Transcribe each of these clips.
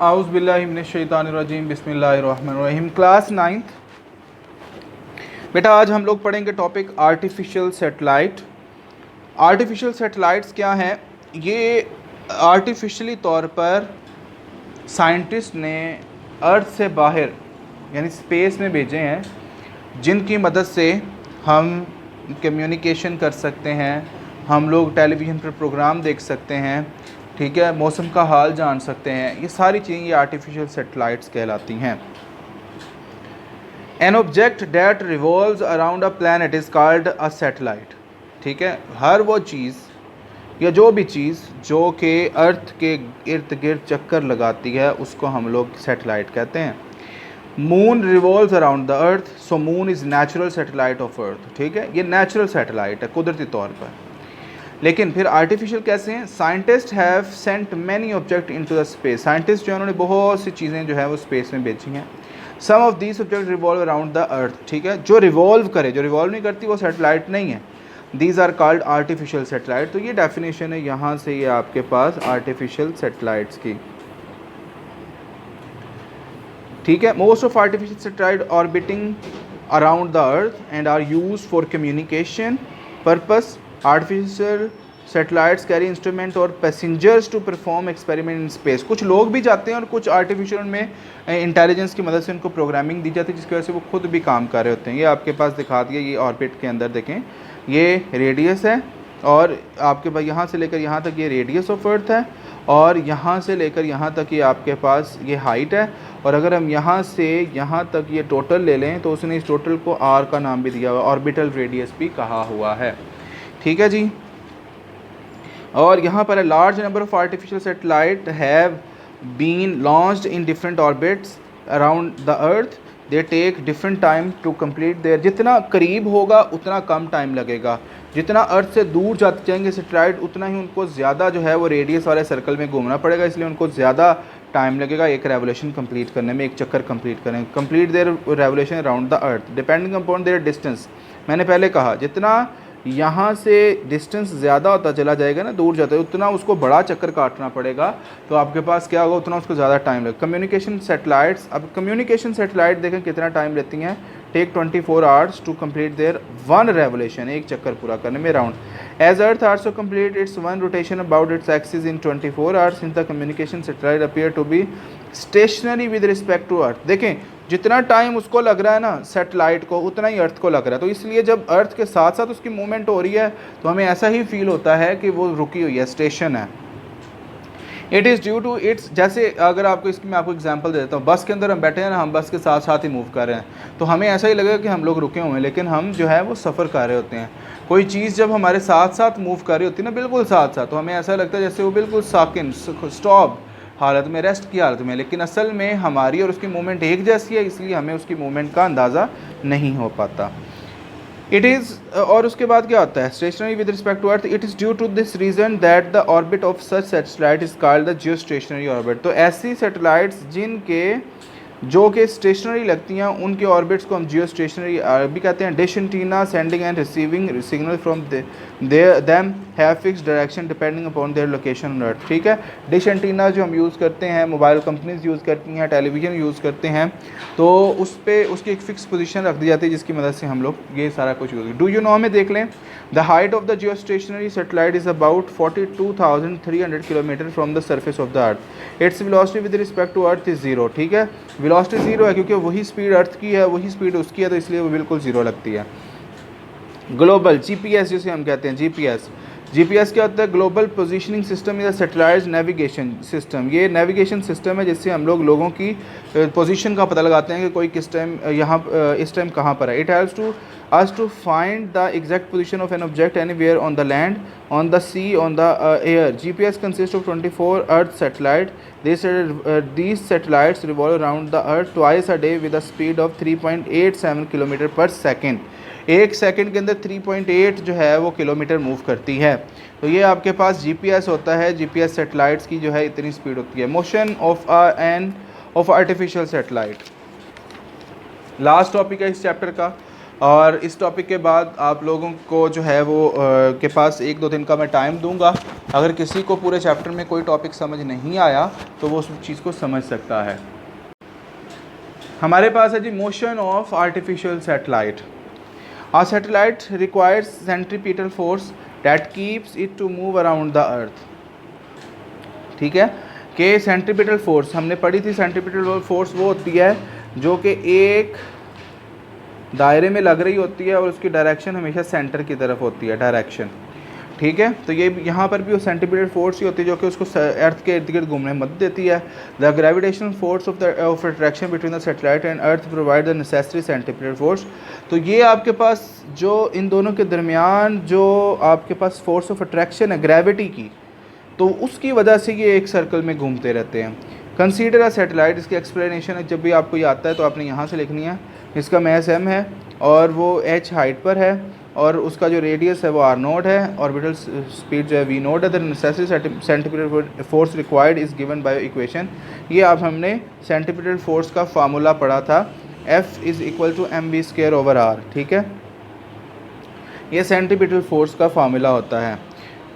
आउज़ बिल्लाहि मिनश शैतानिर रजीम बिस्मिल्लाहिर रहमानिर रहीम। Class 9th। बेटा आज हम लोग पढ़ेंगे topic artificial satellite. Artificial satellites क्या हैं? ये आर्टिफिशियली तौर पर साइंटिस्ट ने अर्थ से बाहर यानी स्पेस में भेजे हैं, जिनकी मदद से हम कम्युनिकेशन कर सकते हैं, हम लोग टेलीविज़न पर प्रोग्राम देख सकते हैं, ठीक है, मौसम का हाल जान सकते हैं। ये सारी चीज़ें ये आर्टिफिशियल सैटेलाइट्स कहलाती हैं। An object that revolves around a planet is called a satellite. ठीक है, हर वो चीज़ या जो भी चीज़ जो कि अर्थ के इर्द गिर्द चक्कर लगाती है उसको हम लोग सैटेलाइट कहते हैं। Moon revolves around the earth, so moon is natural satellite of earth. ठीक है, ये नेचुरल सैटेलाइट है कुदरती तौर पर। लेकिन फिर आर्टिफिशियल कैसे हैं? Scientist have sent many object into the space. Scientist जो है उन्होंने बहुत सी चीज़ें जो है वो स्पेस में भेजी हैं। Some of these object revolve around the earth. ठीक है, जो रिवॉल्व करे, जो रिवॉल्व नहीं करती वो सैटेलाइट नहीं है। These are called artificial satellite. तो ये डेफिनेशन है यहाँ से ये आपके पास आर्टिफिशियल सैटेलाइट्स की। ठीक है, most of artificial satellite orbiting around the earth and are used for communication purpose. Artificial satellites carry instrument और passengers to perform experiment in space. कुछ लोग भी जाते हैं और कुछ आर्टिफिशियल में इंटेलिजेंस की मदद से उनको प्रोग्रामिंग दी जाती है, जिसकी वजह से वो खुद भी काम कर रहे होते हैं। ये आपके पास दिखा दिया, ये ऑर्बिट के अंदर देखें, ये रेडियस है और आपके पास यहाँ से लेकर यहाँ तक ये रेडियस ऑफ अर्थ है और यहाँ से लेकर यहाँ तक ये आपके पास ये हाइट है। और अगर हम यहाँ से यहाँ तक ये टोटल ले लें तो उसने इस टोटल को आर का नाम भी दिया हुआ, ऑर्बिटल रेडियस भी कहा हुआ है। ठीक है जी। और यहाँ पर large number of artificial satellite have been launched in different orbits around the earth. They take different time to complete their. जितना करीब होगा उतना कम टाइम लगेगा, जितना अर्थ से दूर जाते जाएंगे सैटेलाइट उतना ही उनको ज़्यादा जो है वो रेडियस वाले सर्कल में घूमना पड़ेगा, इसलिए उनको ज़्यादा टाइम लगेगा एक रेवोल्यूशन कंप्लीट करने में, एक चक्कर कंप्लीट करने। Complete their revolution around the earth depending upon their distance. मैंने पहले कहा जितना यहाँ से डिस्टेंस ज़्यादा होता चला जाएगा ना, दूर जाता है, उतना उसको बड़ा चक्कर काटना पड़ेगा, तो आपके पास क्या होगा, उतना उसको ज़्यादा टाइम लगेगा। कम्युनिकेशन सैटेलाइट्स, अब कम्युनिकेशन सैटेलाइट देखें कितना टाइम लेती हैं। Take 24 hours to complete their one revolution, एक चक्कर पूरा करने में round. As earth also complete its one rotation about its axis in 24 hours in the communication satellite appear to be stationary with respect to earth. देखें जितना time उसको लग रहा है ना सैटेलाइट को, उतना ही अर्थ को लग रहा है। तो इसलिए जब अर्थ के साथ साथ उसकी मूवमेंट हो रही है तो हमें ऐसा ही फील होता है कि वो रुकी हुई है, स्टेशन है। It is due to its, जैसे अगर आपको इसकी मैं आपको एग्जांपल दे देता हूँ, बस के अंदर हम बैठे हैं ना, हम बस के साथ साथ ही मूव कर रहे हैं, तो हमें ऐसा ही लगेगा कि हम लोग रुके हुए हैं, लेकिन हम जो है वो सफ़र कर रहे होते हैं। कोई चीज़ जब हमारे साथ साथ मूव कर रही होती है ना, बिल्कुल साथ साथ, तो हमें ऐसा लगता है जैसे वो बिल्कुल साकिन स्टॉप हालत में, रेस्ट की हालत में, लेकिन असल में हमारी और उसकी मूवमेंट एक जैसी है, इसलिए हमें उसकी मूवमेंट का अंदाज़ा नहीं हो पाता। इट इज़, और उसके बाद क्या होता है, stationary with respect to earth. It is due to this reason that the orbit of such satellite is called the geostationary orbit. तो ऐसी सैटेलाइट्स जिनके जो कि स्टेशनरी लगती हैं उनके ऑर्बिट्स को हम जियो स्टेशनरी भी कहते हैं। Dish antenna sending end receiving signal from them have fix direction depending upon their location on earth. ठीक है, डिश एंटीना जो हम यूज़ करते हैं, मोबाइल कंपनीज यूज़ करती हैं, टेलीविज़न यूज़ करते हैं, तो उस पर उसकी एक फ़िक्स पोजीशन रख दी जाती है जिसकी मदद से हम लोग ये सारा कुछ यूज़। डू यू नो, हमें देख लें, the height of the geostationary satellite is about 42,300 kilometre from the surface of the earth. Its velocity with respect to earth is zero. ठीक है, वेलोसिटी ज़ीरो है क्योंकि वही स्पीड अर्थ की है, वही स्पीड उसकी है, तो इसलिए वो बिल्कुल ज़ीरो लगती है। ग्लोबल जीपीएस जिसे हम कहते हैं, जीपीएस क्या होता है? Global positioning system is satellite navigation system. ये नेविगेशन सिस्टम है जिससे हम लोग लोगों की पोजीशन का पता लगाते हैं कि कोई किस टाइम यहाँ इस टाइम कहाँ पर है। It helps to us to find the exact position of an object anywhere on the land, on the sea, on the air. GPS consists of 24 Earth satellites. These satellites revolve around the Earth twice a day with a speed of 3.87 km per second. एक second के अंदर 3.8 जो है वो kilometre move करती है। तो ये आपके पास जीपीएस होता है, जीपीएस सैटेलाइट्स की जो है इतनी स्पीड होती है। Motion of artificial satellite last topic है इस चैप्टर का। और इस टॉपिक के बाद आप लोगों को जो है वो के पास 1-2 दिन का मैं टाइम दूंगा। अगर किसी को पूरे चैप्टर में कोई टॉपिक समझ नहीं आया तो वो उस चीज़ को समझ सकता है। हमारे पास है जी motion of artificial satellite. A satellite requires centripetal force that keeps it to move around the earth. ठीक है कि सेंट्रीपिटल फोर्स हमने पढ़ी थी। सेंट्रीपिटल फोर्स वो होती है जो कि एक दायरे में लग रही होती है और उसकी डायरेक्शन हमेशा सेंटर की तरफ होती है, डायरेक्शन। ठीक है, तो ये यहाँ पर भी वो सेंट्रीपिटल फोर्स ही होती है जो कि उसको अर्थ के इर्द गिर्द घूमने में मदद देती है। The gravitational force of attraction between the satellite and earth provide the necessary centripetal force. तो ये आपके पास जो इन दोनों के दरमियान जो आपके पास फोर्स ऑफ अट्रैक्शन है ग्रेविटी की, तो उसकी वजह से ये एक सर्कल में घूमते रहते हैं। कंसीडर अ सैटेलाइट, इसकी एक्सप्लेनेशन जब भी आपको ये आता है तो आपने यहाँ से लिखनी है। इसका मैस m है और वो h हाइट पर है और उसका जो रेडियस है वो r0 है, ऑर्बिटल स्पीड जो है v0 है। The necessary centripetal force required is given by equation. ये आप हमने सेंट्रीपिटल फोर्स का फार्मूला पढ़ा था, F is equal to mv²/r। ठीक है, ये सेंट्रीपिटल फोर्स का फार्मूला होता है।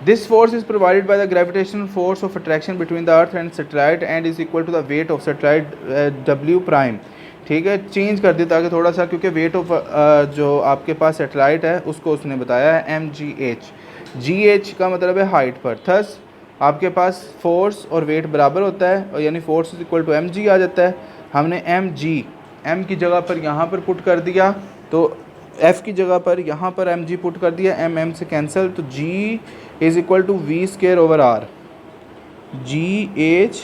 This force is provided by the gravitational force of attraction between the earth and satellite and is equal to the weight of satellite W prime। ठीक है, change कर दिया ताकि थोड़ा सा, क्योंकि वेट ऑफ जो आपके पास सैटेलाइट है उसको उसने बताया है mgh। gh का मतलब है हाइट पर। थस आपके पास फोर्स और वेट बराबर होता है और यानी force is equal to mg आ जाता है। हमने m की जगह पर यहाँ पर पुट कर दिया तो f की जगह पर यहाँ पर mg पुट कर दिया, m से कैंसिल, तो g is equal to v²/r। gh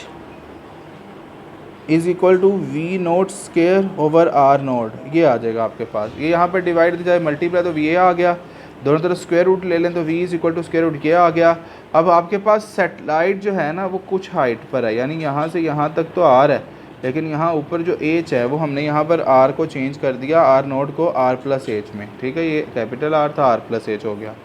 is equal to v0²/r0। ये आ जाएगा आपके पास। ये यहाँ पर डिवाइड जाए मल्टीप्लाई तो v आ गया, दोनों तरफ स्क्वायर रूट ले लें तो v is equal to square root ये आ गया। अब आपके पास सैटेलाइट जो है ना वो कुछ हाइट पर है, यानी यहाँ से यहाँ तक तो r है, लेकिन यहाँ ऊपर जो h है वो हमने यहाँ पर r को चेंज कर दिया, r0 को r+h में। ठीक है, ये कैपिटल R था, r+h हो गया,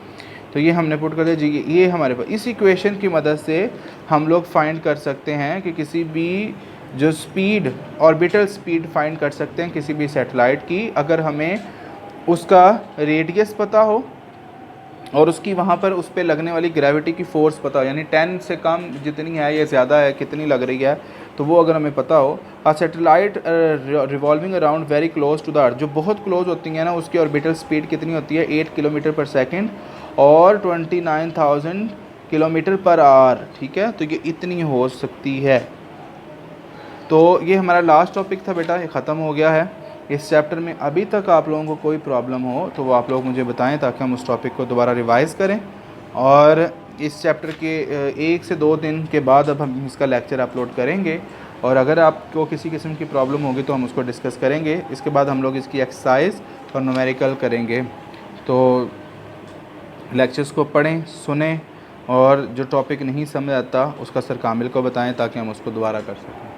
तो ये हमने पुट कर दिया जी। ये हमारे पास इस इक्वेशन की मदद से हम लोग फाइंड कर सकते हैं कि किसी भी जो स्पीड, ऑर्बिटल स्पीड फाइंड कर सकते हैं किसी भी सैटेलाइट की, अगर हमें उसका रेडियस पता हो और उसकी वहाँ पर उस पर लगने वाली ग्रेविटी की फ़ोर्स पता हो, यानी 10 से कम जितनी है या ज़्यादा है कितनी लग रही है, तो वो अगर हमें पता हो। A satellite revolving around very close to the earth, जो बहुत क्लोज होती हैं ना उसकी ऑर्बिटल स्पीड कितनी होती है 8 किलोमीटर पर सेकेंड और 29,000 किलोमीटर पर आवर। ठीक है, तो ये इतनी हो सकती है। तो ये हमारा लास्ट टॉपिक था बेटा, ये ख़त्म हो गया है। इस चैप्टर में अभी तक आप लोगों को कोई प्रॉब्लम हो तो वो आप लोग मुझे बताएं ताकि हम उस टॉपिक को दोबारा रिवाइज़ करें। और इस चैप्टर के 1 से 2 दिन के बाद अब हम इसका लेक्चर अपलोड करेंगे और अगर आपको किसी किस्म की प्रॉब्लम होगी तो हम उसको डिस्कस करेंगे। इसके बाद हम लोग इसकी एक्सरसाइज और न्यूमेरिकल करेंगे। तो लेक्चर्स को पढ़ें, सुने और जो टॉपिक नहीं समझ आता उसका सर कामिल को बताएं ताकि हम उसको दोबारा कर सकें।